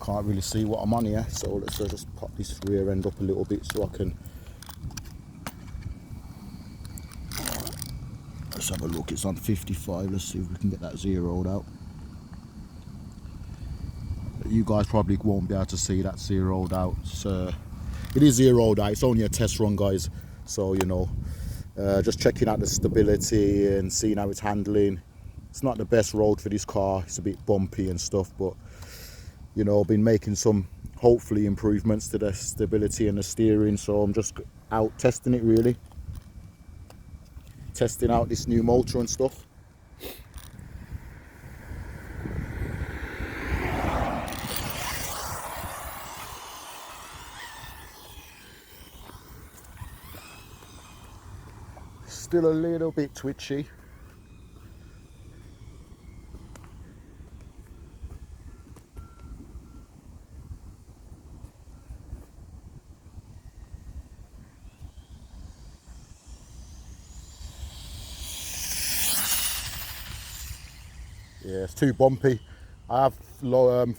Can't really see what I'm on here, so let's just pop this rear end up a little bit so I can. Let's have a look. It's on 55. Let's see if we can get that zeroed out. You guys probably won't be able to see that zeroed out. It is zeroed out. It's only a test run, guys. So you know, just checking out the stability and seeing how it's handling. It's not the best road for this car. It's a bit bumpy and stuff, but you know, been making some hopefully improvements to the stability and the steering. So I'm just out testing it, really. Testing out this new motor and stuff. Still a little bit twitchy. Yeah, it's too bumpy. I have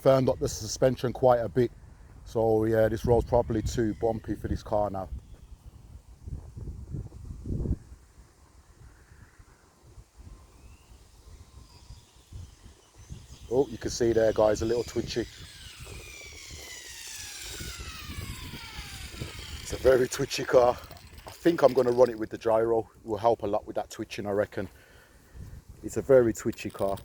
firmed up the suspension quite a bit. So yeah, this road's probably too bumpy for this car now. Oh, you can see there, guys, a little twitchy. It's a very twitchy car. I think I'm going to run it with the gyro. It will help a lot with that twitching, I reckon. It's a very twitchy car.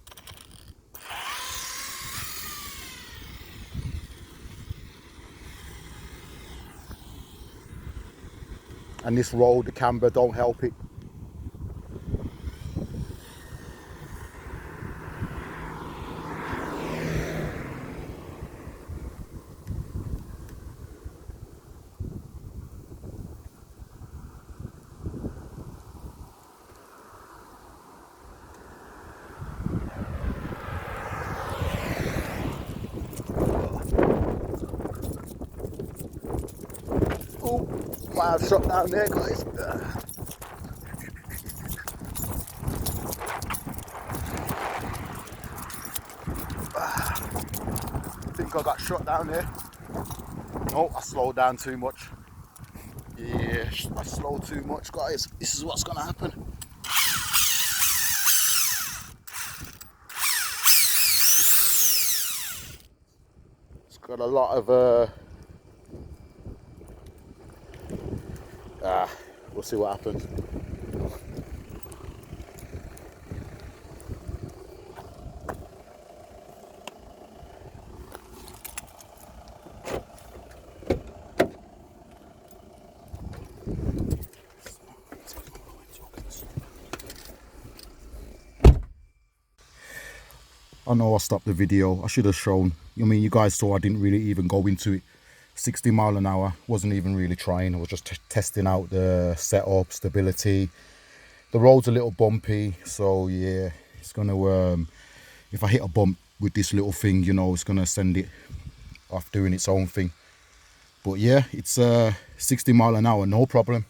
And this road, the camber, don't help it. Oh, might have shot down there, guys. I think I got shot down there. Oh, I slowed down too much. Yeah, I slowed too much, guys. This is what's gonna happen. It's got a lot of we'll see what happens. I know I stopped the video. I should have shown. I mean, you guys saw I didn't really even go into it. 60 mile an hour, wasn't even really trying. I was just testing out the setup, stability. The road's a little bumpy, so yeah, it's gonna if I hit a bump with this little thing, you know, it's gonna send it off doing its own thing. But yeah, it's 60 mile an hour, no problem,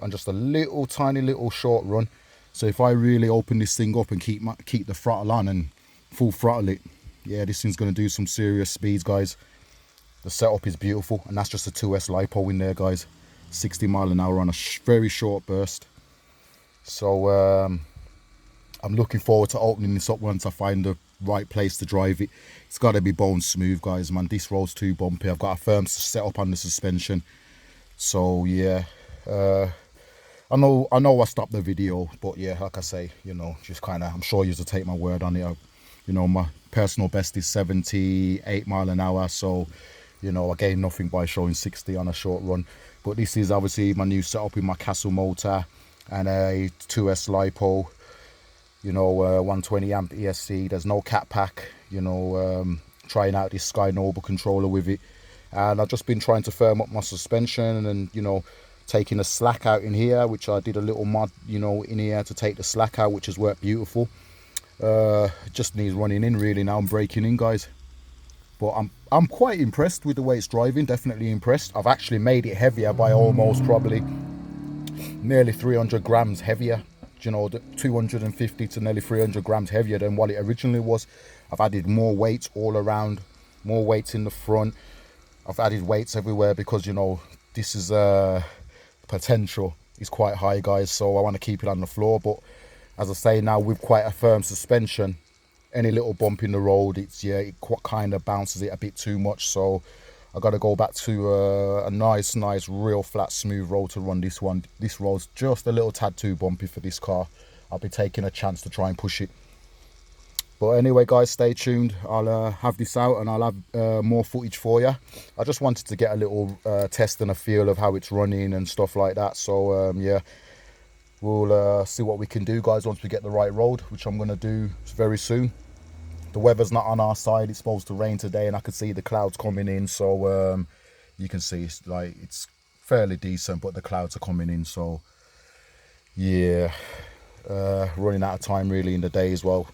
and just a little tiny little short run. So if I really open this thing up and keep the throttle on and full throttle it, yeah, this thing's gonna do some serious speeds, guys. The setup is beautiful, and that's just a 2S LiPo in there, guys. 60 mile an hour on a very short burst. So I'm looking forward to opening this up once I find the right place to drive it. It's got to be bone smooth, guys, man. This road's too bumpy. I've got a firm setup on the suspension. So yeah, I know I stopped the video, but yeah, like I say, you know, just kind of, I'm sure you'll take my word on it. You know, my personal best is 78 mile an hour, so you know, I gain nothing by showing 60 on a short run. But this is obviously my new setup with my Castle motor and a 2S LiPo, you know, 120 amp ESC. There's no cat pack, you know, trying out this Sky Noble controller with it. And I've just been trying to firm up my suspension and, you know, taking the slack out in here, which I did a little mod, you know, in here to take the slack out, which has worked beautiful. Just needs running in really now. I'm breaking in, guys. But I'm quite impressed with the way it's driving. Definitely impressed. I've actually made it heavier by almost probably nearly 300 grams heavier. You know, 250 to nearly 300 grams heavier than what it originally was. I've added more weight all around. more weights in the front. I've added weights everywhere because, you know, this is potential is quite high, guys, so I want to keep it on the floor. But as I say, now with quite a firm suspension, any little bump in the road, it's, yeah, it kind of bounces it a bit too much. So I got to go back to a nice real flat smooth road to run this one. This road's just a little tad too bumpy for this car. I'll be taking a chance to try and push it. But anyway, guys, stay tuned. I'll have this out and I'll have more footage for you. I just wanted to get a little test and a feel of how it's running and stuff like that. So yeah, we'll see what we can do, guys, once we get the right road, which I'm going to do very soon. The weather's not on our side. It's supposed to rain today and I can see the clouds coming in. So you can see it's fairly decent, but the clouds are coming in. So yeah, running out of time really in the day as well.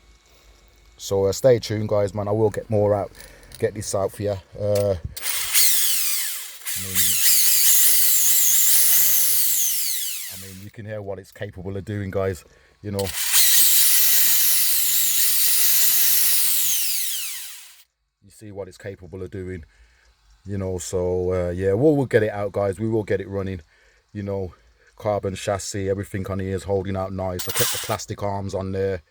So stay tuned, guys, man. I will get this out for you. I mean, you can hear what it's capable of doing, guys. You know, you see what it's capable of doing. You know, so yeah, we'll get it out, guys. We will get it running. You know, carbon chassis, everything on here is holding out nice. I kept the plastic arms on there.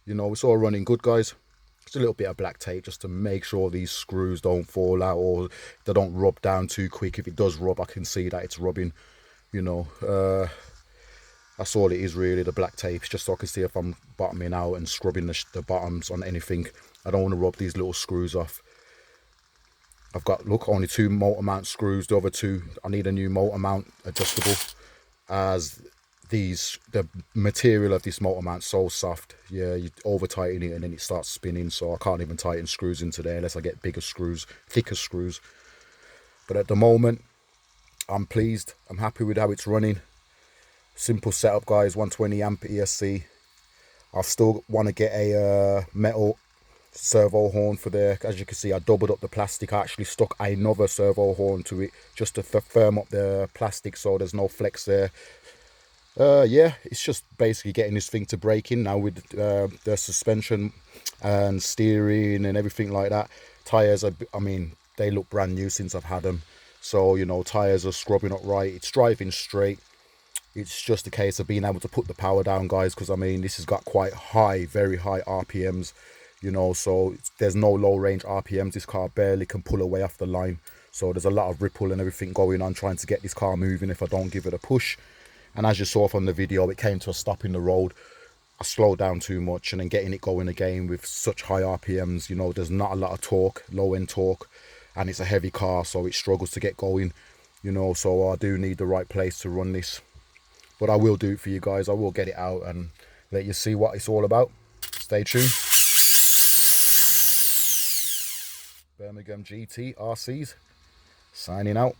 You know, it's all running good, guys. Just a little bit of black tape just to make sure these screws don't fall out or they don't rub down too quick. If it does rub, I can see that it's rubbing. You know, that's all it is really, the black tape. It's just so I can see if I'm bottoming out and scrubbing the bottoms on anything. I don't want to rub these little screws off. I've got, look, only 2 motor mount screws. The other 2, I need a new motor mount adjustable, as the material of this motor mount's so soft. Yeah, you over tighten it and then it starts spinning, so I can't even tighten screws into there unless I get bigger screws, thicker screws. But at the moment, I'm pleased. I'm happy with how it's running. Simple setup, guys. 120 amp ESC. I still want to get a metal servo horn for there. As you can see, I doubled up the plastic. I actually stuck another servo horn to it just to firm up the plastic so there's no flex there. Yeah, it's just basically getting this thing to break in now with the suspension and steering and everything like that. Tires are, I mean, they look brand new since I've had them. So, you know, tires are scrubbing up right. It's driving straight. It's just a case of being able to put the power down, guys, because I mean, this has got quite high, very high RPMs, you know, so there's no low range RPMs. This car barely can pull away off the line. So there's a lot of ripple and everything going on trying to get this car moving if I don't give it a push. And as you saw from the video, it came to a stop in the road. I slowed down too much, and then getting it going again with such high RPMs, you know, there's not a lot of torque, low end torque, and it's a heavy car, so it struggles to get going, you know, so I do need the right place to run this. But I will do it for you guys. I will get it out and let you see what it's all about. Stay tuned. Birmingham GT RCs signing out.